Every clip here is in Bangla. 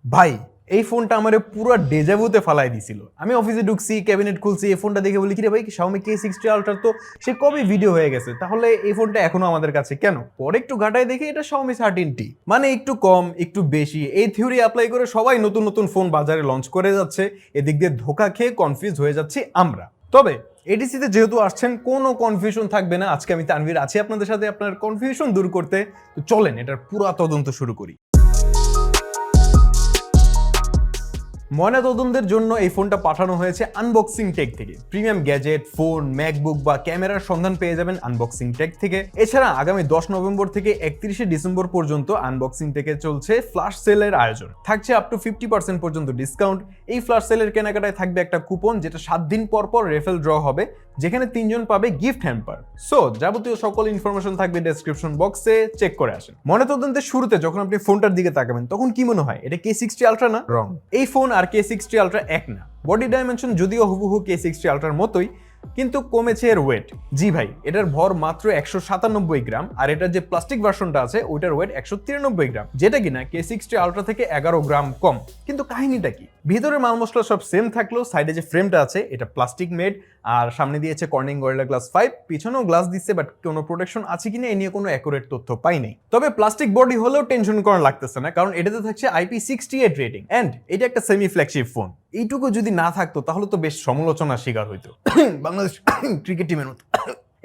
ভাই এই ফোনটা আমার পুরো ডেজাভুতে ফালাই দিছিল। আমি অফিসে ঢুকছি, ক্যাবিনেট খুলছি, এই ফোনটা দেখে বলি কি রে ভাই, Xiaomi K60 Ultra তো সে কবে ভিডিও হয়ে গেছে, তাহলে এই ফোনটা এখনো আমাদের কাছে কেন? পরে একটু ঘাটায় দেখি এটা Xiaomi 13T। মানে একটু কম একটু বেশি এই থিওরি অ্যাপ্লাই করে সবাই নতুন নতুন ফোন বাজারে লঞ্চ করে যাচ্ছে, এদিক দিয়ে ধোকা খেয়ে কনফিউজ হয়ে যাচ্ছি আমরা। তবে এডিসিতে যেহেতু আসছেন, কোনো কনফিউশন থাকবে না। আজকে আমি তানভীর আছি আপনাদের সাথে আপনার কনফিউশন দূর করতে। তো চলেন এটার পুরো তদন্ত শুরু করি। ময়নাতদন্তের জন্য এই ফোনটা পাঠানো হয়েছে আনবক্সিং টেক থেকে। প্রিমিয়াম গ্যাজেট, ফোন, ম্যাকবুক বা ক্যামেরার সন্ধান পেয়ে যাবেন আনবক্সিং টেক থেকে। এছাড়া আগামী 10 নভেম্বর থেকে 31শে ডিসেম্বর পর্যন্ত আনবক্সিং টেকে চলছে ফ্ল্যাশ সেলের আয়োজন। থাকছে আপ টু 50% পর্যন্ত ডিসকাউন্ট। এই ফ্ল্যাশ সেলের কেনাকাটায় থাকবে একটা কুপন, যেটা 7 দিন পর পর রেফেল ড্র হবে, যেখানে 3 জন পাবে গিফট হ্যাম্পার। সো যাবতীয় সকল ইনফরমেশন থাকবে ডেসক্রিপশন বক্সে, চেক করে আসেন। ময়নাতদন্তের শুরুতে যখন আপনি ফোনটার দিকে তাকাবেন তখন কি মনে হয় এটা K60 Ultra না? রং। এই ফোন আর K60 Ultra এক না। বডি ডাইমেনশন যদিও হুবহু K60 Ultraর মতোই, কিন্তু কমেছে এর ওয়েট। জি ভাই, এটার ভর মাত্র 197 গ্রাম, আর এটার যে প্লাস্টিক ভার্সনটা আছে ওইটার ওয়েট 193 গ্রাম, যেটা কিনা K60 Ultra থেকে 11 গ্রাম কম। কিন্তু কাহিনীটা কি? ভিতরে মাল মশলা সব সেম থাকলেও সাইডে যে ফ্রেমটা আছে এটা প্লাস্টিক মেড, আর সামনে দিয়েছে কর্নিং গরিলা গ্লাস 5, পিছনেও গ্লাস দিচ্ছে, বাট কোনো প্রোটেকশন আছে কিনা এ নিয়ে কোনো অ্যাকুরেট তথ্য পাই নাই। তবে প্লাস্টিক বডি হলেও টেনশন করা লাগতেছে না, কারণ এটাতে থাকছে IP68 রেটিং, এন্ড এটা একটা সেমি ফ্ল্যাগশিপ ফোন। এইটুকু যদি না থাকতো তাহলে তো বেশ সমালোচনার শিকার হইতো বাংলাদেশ ক্রিকেট টিমের মতো।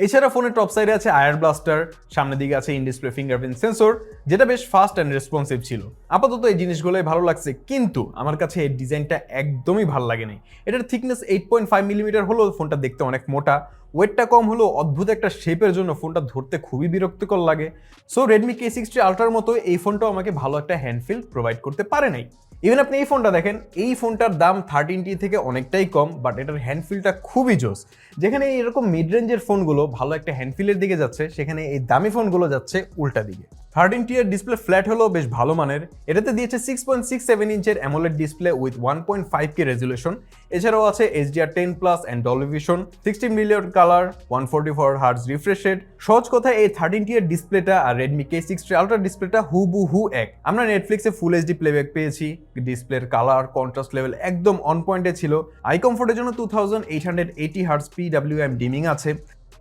এছাড়া ফোনের টপ সাইডে আছে আয়ার ব্লাস্টার, সামনের দিকে আছে ইন ডিসপ্লে ফিঙ্গারপ্রিন্ট সেন্সর, যেটা বেশ ফাস্ট অ্যান্ড রেসপন্সিভ ছিল। আপাতত এই জিনিসগুলোই ভালো লাগছে, কিন্তু আমার কাছে এই ডিজাইনটা একদমই ভালো লাগেনি। এটার থিকনেস 8.5 মিলিমিটার হলেও ফোনটা দেখতে অনেক মোটা, ওয়েটটা কম হলেও অদ্ভুত একটা শেপের জন্য ফোনটা ধরতে খুবই বিরক্তিকর লাগে। সো রেডমি K60 Ultraর মতো এই ফোনটাও আমাকে ভালো একটা হ্যান্ডফিল প্রোভাইড করতে পারে নাই। ইভেন আপনি এই ফোনটা দেখেন, এই ফোনটার দাম 13T থেকে অনেকটাই কম, বাট এটার হ্যান্ডফিলটা খুবই জোস। যেখানে এরকম মিড রেঞ্জের ফোনগুলো ভালো একটা হ্যান্ডফিলের দিকে যাচ্ছে, সেখানে এই দামি ফোনগুলো যাচ্ছে উল্টা দিকে। 13T এর ডিসপ্লে ফ্ল্যাট হলেও বেশ ভালো মানের। এটাতে দিয়েছে 6.67 ইঞ্চের AMOLED display with 1.5K resolution. এছাড়াও আছে HDR10+ and Dolby Vision, 16 million colour, 144 hertz refresh rate. সহজ কথা, এই 13T এর ডিসপ্লেটা আর রেডমি K60 Ultra ডিসপ্লেটা হুবহু এক। আমরা নেটফ্লিক্সে ফুল এইচডি প্লেব্যাক পেয়েছি, ডিসপ্লের কালার কন্ট্রাস্ট লেভেল একদম অন পয়েন্টে ছিল। আই কমফোর্টের জন্য 2880 হার্টজ PWM ডিমিং আছে।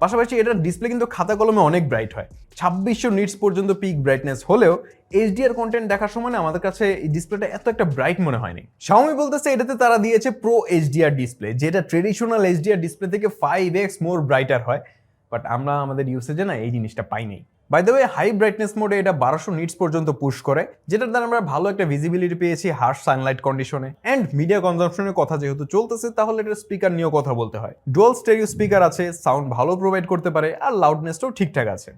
পাশাপাশি এটার ডিসপ্লে কিন্তু খাতা কলমে অনেক ব্রাইট হয়, 2600 নিটস পর্যন্ত পিক ব্রাইটনেস হলেও এইচডিআর কন্টেন্ট দেখার সময় না আমাদের কাছে এই ডিসপ্লেটা এত একটা ব্রাইট মনে হয়নি। Xiaomi বলতেছে এটাতে তারা দিয়েছে প্রো এইচডিআর ডিসপ্লে, যেটা ট্রেডিশনাল এইচডিআর ডিসপ্লে থেকে 5x মোর ব্রাইটার হয়, বাট আমরা আমাদের ইউসেজে না এই জিনিসটা পাই নাই। By the way, high brightness মোডে এটা 1200 নিটস পর্যন্ত পুশ করে, যেটার দ্বারা আমরা ভালো একটা ভিজিবিলিটি পেয়েছি হার্শ সানলাইট কন্ডিশনে। এন্ড মিডিয়া কনজাম্পশনের কথা যেহেতু চলতেছে, তাহলে এটার স্পিকার নিয়েও কথা বলতে হয়। ডুয়াল স্টেরিও স্পিকার আছে, সাউন্ড ভালো প্রোভাইড করতে পারে, আর লাউডনেসটাও ঠিকঠাক আছে।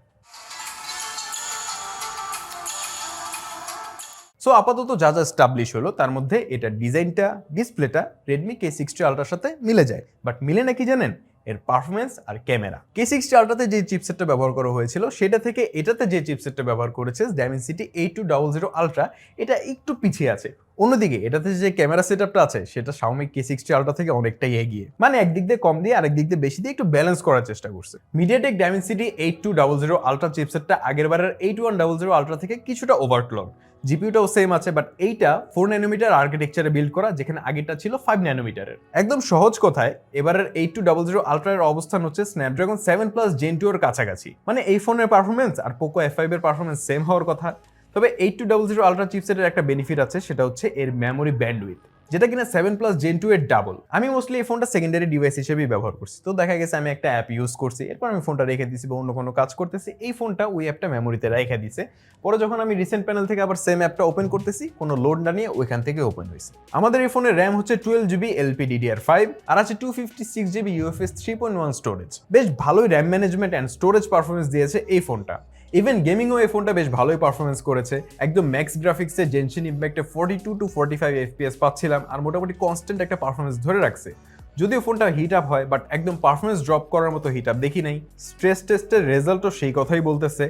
সো আপাতত যা যা এস্টাবলিশ হলো তার মধ্যে এটা ডিজাইনটা, ডিসপ্লেটা রেডমি K60 Ultraর সাথে মিলে যায়, বাট মিলে না কি জানেন? এর পারফরমেন্স আর ক্যামেরা। K60 Ultraতে যে চিপসেটটা ব্যবহার করা হয়েছিল সেটা থেকে এটাতে যে চিপসেটটা ব্যবহার করেছে Dimensity 8200 Ultra, এটা একটু পিছিয়ে আছে। অন্যদিকে এটাতে যে ক্যামেরা সেটআপটা আছে সেটা Xiaomi K60 Ultra থেকে অনেকটাই এগিয়ে, মানে একদিক দিয়ে কম দিয়ে আরেক দিক দিয়ে বেশি দিয়ে একটু ব্যালেন্স করার চেষ্টা করছে। MediaTek Dimensity 8200 Ultra চিপসেটটা আগেরবারের 8100 Ultra থেকে কিছুটা ওভারক্লক। জিপিইউটাও সেম আছে, বাট এইটা 4 ন্যানোমিটার আর্কিটেকচারে বিল্ড করা, যেখানে আগেরটা ছিল 5 ন্যানোমিটারের। একদম সহজ কথায় এবারের 8200 Ultra এর অবস্থান হচ্ছে স্ন্যাপড্রাগন 7+ Gen 2 এর কাছাকাছি। মানে এই ফোনের পারফরমেন্স আর পোকো F5 এর পারফরমেন্স সেম হওয়ার কথা। তবে 8200 Ultra চিপসেটের একটা বেনিফিট আছে, সেটা হচ্ছে এর মেমোরি ব্যান্ডউইথ, যেটা কিনা 7+ Gen 2 এর ডাবল। আমি মোস্টলি এই ফোনটা সেকেন্ডারি ডিভাইস হিসেবেই ব্যবহার করছি, তো দেখা গেছে আমি একটা অ্যাপ ইউজ করছি, এরপর আমি ফোনটা রেখে দিছি বা অন্য কোনো কাজ করতেছি, এই ফোনটা ওই অ্যাপটা মেমোরিতে রেখে দিছে। পরে যখন আমি রিসেন্ট প্যানেল থেকে আবার সেম অ্যাপটা ওপেন করতেছি, কোনো লোড না নিয়ে ওইখান থেকে ওপেন হয়েছে। আমাদের এই ফোনের র্যাম হচ্ছে 12GB LPDDR5 আর আছে 256GB UFS 3.1 স্টোরেজ। বেশ ভালোই RAM management and storage performance দিয়েছে এই ফোনটা। ইভেন গেমিংও এই ফোনটা বেশ ভালোই পারফরমেন্স করেছে। একদম ম্যাক্স গ্রাফিক্সে জেনশন ইম্প্যাক্টে 42 to 45 FPS পাচ্ছিলাম, আর মোটামুটি কনস্ট্যান্ট একটা পারফরমেন্স ধরে রাখছে। যদিও ফোনটা হিট আপ হয়, বাট একদম পারফরমেন্স ড্রপ করার মতো হিট আপ দেখি নাই। স্ট্রেস টেস্টের রেজাল্টও সেই কথাই বলতেছে,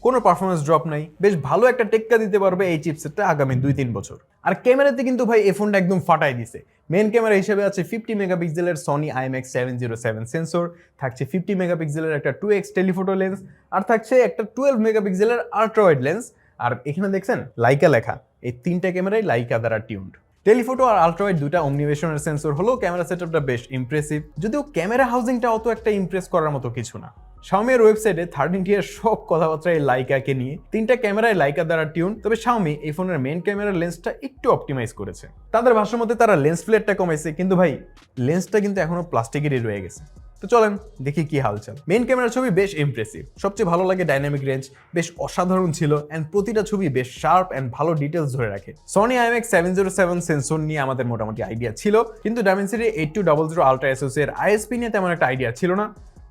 কোনো পারফরমেন্স ড্রপ নাই। বেশ ভালো একটা টেক্কা দিতে পারবে এই চিপসেটটা আগামী 2-3 বছর। আর ক্যামেরাতে কিন্তু ভাই এই ফোনটা একদম ফাটাই দিছে। মেন ক্যামেরা হিসেবে আছে 50 মেগাপিক্সেলের সনি IMX707 সেন্সর, থাকছে 50 মেগাপিক্সেলের একটা 2x টেলিফোটো লেন্স, আর থাকছে একটা 12 মেগাপিক্সেলের আল্ট্রা ওয়াইড লেন্স, আর এখানে দেখছেন লাইকা লেখা, এই 3টা ক্যামেরাই লাইকা দ্বারা টিউনড। টেলিফোটো আর আলট্রাওয়াইড দুইটা অমনিভিশনের সেন্সর হলেও ক্যামেরা সেটআপটা বেশ ইমপ্রেসিভ, যদিও ক্যামেরা হাউজিংটা অত একটা ইমপ্রেস করার মতো কিছু না। Xiaomi এর ওয়েবসাইটে 13T এর সব কথাবার্তা এই লাইকাকে নিয়ে, 3টা ক্যামেরায় লাইকা দ্বারা টিউন, তবে Xiaomi এই ফোনের মেইন ক্যামেরার লেন্সটা একটু অপটিমাইজ করেছে। তাদের ভাষ্যের মধ্যে তারা লেন্স ফ্লেয়ারটা কমাইছে, কিন্তু ভাই লেন্সটা কিন্তু এখনো প্লাস্টিকেরই রয়ে গেছে। তো চলেন দেখি কি হালচাল। মেইন ক্যামেরার ছবি বেশ ইমপ্রেসিভ, সবচেয়ে ভালো লাগে ডাইনামিক রেঞ্জ, বেশ অসাধারণ ছিল এন্ড প্রতিটা ছবি বেশ শার্প এন্ড ভালো ডিটেলস ধরে রাখে। Sony IMX707 সেন্সর নিয়ে আমাদের মোটামুটি আইডিয়া ছিল, কিন্তু Dimensity 8200 Ultra SoC এর ISP নিয়ে তেমন একটা আইডিয়া ছিল না,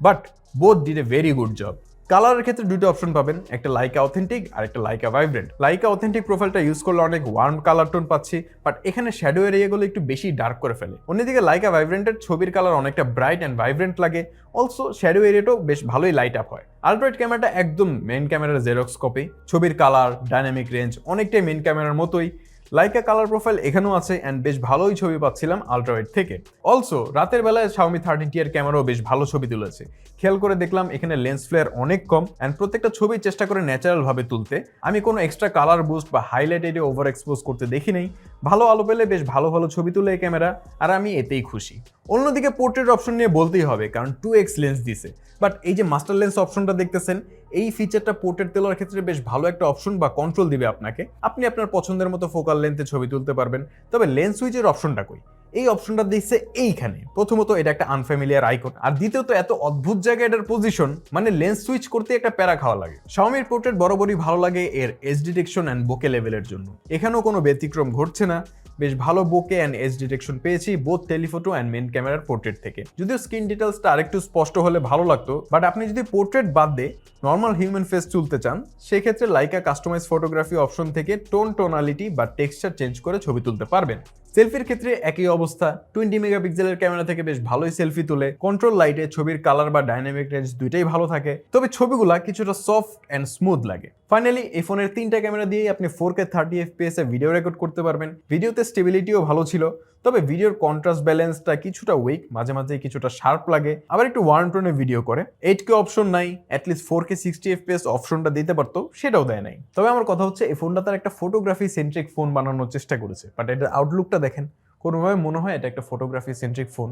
but both did a very good job. কালারের ক্ষেত্রে দুটো অপশন পাবেন, একটা লাইকা অথেন্টিক আর একটা লাইকা ভাইব্রেন্ট। লাইকা অথেন্টিক প্রোফাইলটা ইউজ করলে অনেক ওয়ার্ম কালার টোন পাচ্ছি, বাট এখানে শ্যাডো এরিয়াগুলো একটু বেশি ডার্ক করে ফেলে। অন্যদিকে লাইকা ভাইব্রেন্টের ছবির কালার অনেকটা ব্রাইট অ্যান্ড ভাইব্রেন্ট লাগে, অলসো শ্যাডো এরিয়াটাও বেশ ভালোই লাইট আপ হয়। আলট্রাওয়াইড ক্যামেরাটা একদম মেইন ক্যামেরার জেরক্স কপি, ছবির কালার, ডাইনামিক রেঞ্জ অনেকটাই মেইন ক্যামেরার মতোই। লাইকা কালার প্রোফাইল এখানেও আছে অ্যান্ড বেশ ভালোই ছবি পাচ্ছিলাম আলট্রাওয়াইড থেকে। অলসো রাতের বেলায় Xiaomi 13T এর ক্যামেরাও বেশ ভালো ছবি তুলেছে। খেয়াল করে দেখলাম এখানে লেন্স ফ্লেয়ার অনেক কম অ্যান্ড প্রত্যেকটা ছবি চেষ্টা করে ন্যাচারাল ভাবে তুলতে। আমি কোনো এক্সট্রা কালার বুস্ট বা হাইলাইট এরিয়া ওভার এক্সপোজ করতে দেখি নেই। ভালো আলো পেলে বেশ ভালো ভালো ছবি তুলে এই ক্যামেরা, আর আমি এতেই খুশি। অন্যদিকে পোর্ট্রেট অপশন নিয়ে বলতেই হবে, কারণ 2x লেন্স দিছে, বাট এই যে মাস্টার লেন্স অপশনটা দেখতেছেন, এই ফিচারটা পোর্ট্রেট তোলার ক্ষেত্রে বেশ ভালো একটা অপশন বা কন্ট্রোল দিবে আপনাকে। আপনি আপনার পছন্দের মতো ফোকাল লেন্থে ছবি তুলতে পারবেন। তবে লেন্স সুইচের অপশনটা কই? এই অপশনটা দিচ্ছে এইখানে। প্রথমত এটা একটা আনফ্যামিলিয়ার আইকন, আর দ্বিতীয়ত এত অদ্ভুত জায়গায় এটার পজিশন, মানে লেন্স সুইচ করতে একটা প্যারা খাওয়া লাগে। Xiaomi পোর্ট্রেট বরাবরই ভালো লাগে এর এজ ডিটেকশন অ্যান্ড বোকে লেভেলের জন্য। এখানেও কোনো ব্যতিক্রম ঘটছে না, বেশ ভালো বোকে অ্যান্ড এজ ডিটেকশন পেয়েছি বোথ টেলিফোটো অ্যান্ড মেইন ক্যামেরার পোর্ট্রেট থেকে। যদিও স্ক্রিন ডিটেলসটা আরেকটু স্পষ্ট হলে ভালো লাগতো, বাট আপনি যদি পোর্ট্রেট বাদ দিয়ে নর্মাল হিউম্যান ফেস তুলতে চান, সেক্ষেত্রে লাইকা কাস্টমাইজ ফটোগ্রাফি অপশন থেকে টোনালিটি বা টেক্সচার চেঞ্জ করে ছবি তুলতে পারবেন। সেলফির ক্ষেত্রে একই অবস্থা, 20 মেগাপিক্সেলের ক্যামেরা থেকে বেশ ভালোই সেলফি তুলে। কন্ট্রোল লাইটে ছবির কালার বা ডাইনামিক রেঞ্জ দুইটাই ভালো থাকে, তবে ছবিগুলা কিছুটা সফট অ্যান্ড স্মুথ লাগে। ফাইনালি এই ফোনের 3টা ক্যামেরা দিয়েই আপনি 4K 30 FPS এ ভিডিও রেকর্ড করতে পারবেন। ভিডিওতে স্টেবিলিটিও ভালো ছিল, তবে ভিডিওর কন্ট্রাস্ট ব্যালেন্সটা কিছুটা উইক, মাঝে মাঝে কিছুটা শার্প লাগে, আবার একটু ওয়ার্ম টোনে ভিডিও করে। 8K অপশন নাই, অ্যাটলিস্ট 4K 60 FPS অপশনটা দিতে পারতো, সেটাও দেয় নাই। তবে আমার কথা হচ্ছে এই ফোনটা তার একটা ফটোগ্রাফি সেন্ট্রিক ফোন বানানোর চেষ্টা করেছে, বাট এটার আউটলুকটা দেখেন, কোনোভাবে মনে হয় এটা একটা ফটোগ্রাফি সেন্ট্রিক ফোন।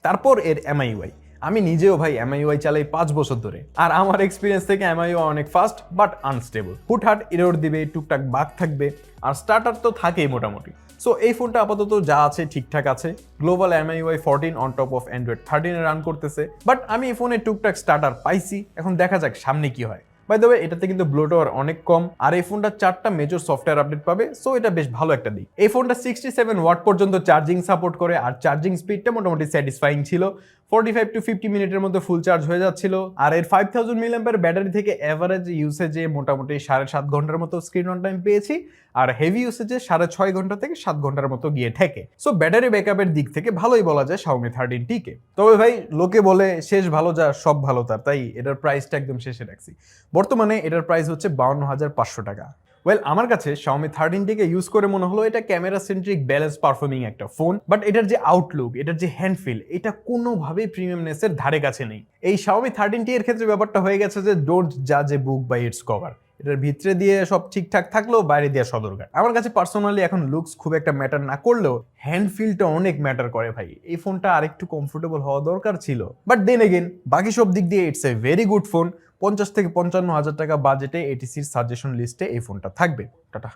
তারপর এর MIUI, আমি নিজেও ভাই MIUI চালাই 5 বছর ধরে, আর আমার এক্সপিরিয়েন্স থেকে MIUI অনেক ফাস্ট বাট আনস্টেবল। হুটহাট এরর দিবে, টুকটাক বাগ থাকবে, আর স্টার্টার তো থাকেই মোটামুটি। সো এই ফোনটা আপাতত যা আছে ঠিকঠাক আছে। Global MIUI 14 on top of Android 13 A run করতেছে, বাট আমি এই ফোনে টুকটাক স্টার্টার পাইছি। এখন দেখা যাক সামনে কি হয়। বাই দ্য ওয়ে, এটাতে কিন্তু ব্লোটওয়ার অনেক কম, আর এই ফোনটা 4টা মেজর সফটওয়্যার আপডেট পাবে, সো এটা বেশ ভালো একটা দিক। এই ফোনটা 67 ওয়াট পর্যন্ত চার্জিং সাপোর্ট করে, আর চার্জিং স্পিডটা মোটামুটি স্যাটিসফাইং ছিল। 45 to 50 মিনিটের মধ্যে ফুল চার্জ হয়ে যাচ্ছিল, আর এর 5000 mAh ব্যাটারি থেকে এভারেজ ইউসেজে মোটামুটি 7.5 ঘন্টার মতো স্ক্রিন অন টাইম পেয়েছি, আর হেভি ইউসেজে 6.5 ঘন্টা থেকে 7 ঘন্টার মতো গিয়ে ঠেকে। সো ব্যাটারি ব্যাকআপের দিক থেকে ভালোই বলা যায় Xiaomi 13T কে। তবে ভাই লোকে বলে শেষ ভালো যা সব ভালো তার, তাই এটার প্রাইসটা একদম শেষে রাখছি। বর্তমানে এটার প্রাইস হচ্ছে 52,500 টাকা। ওয়েল, আমার কাছে Xiaomi 13T কে ইউজ করে মনে হলো এটা ক্যামেরা সেন্ট্রিক ব্যালেন্স পারফর্মিং একটা ফোন, বাট এটার যে আউটলুক, এটার যে হ্যান্ড ফিল, এটা কোনোভাবেই প্রিমিয়ামনেসের ধারে কাছে নেই। এই Xiaomi 13T এর ক্ষেত্রে ব্যাপারটা হয়ে গেছে যে ডোন্ট জাজ এ বুক বাই ইটস কভার। এটার ভিতরে দিয়ে সব ঠিকঠাক থাকলেও বাইরে দিয়ে সদরকার। আমার কাছে পার্সোনালি এখন লুকস খুব একটা ম্যাটার না করলেও হ্যান্ড ফিলটা অনেক ম্যাটার করে ভাই। এই ফোনটা আরেকটু কমফোর্টেবল হওয়া দরকার ছিল, বাট দেন এগেন বাকি সব দিক দিয়ে it's a very good phone. 50 থেকে 55 হাজার টাকা বাজেটে এটিসির সাজেশন লিস্টে এই ফোনটা থাকবে। টাটা।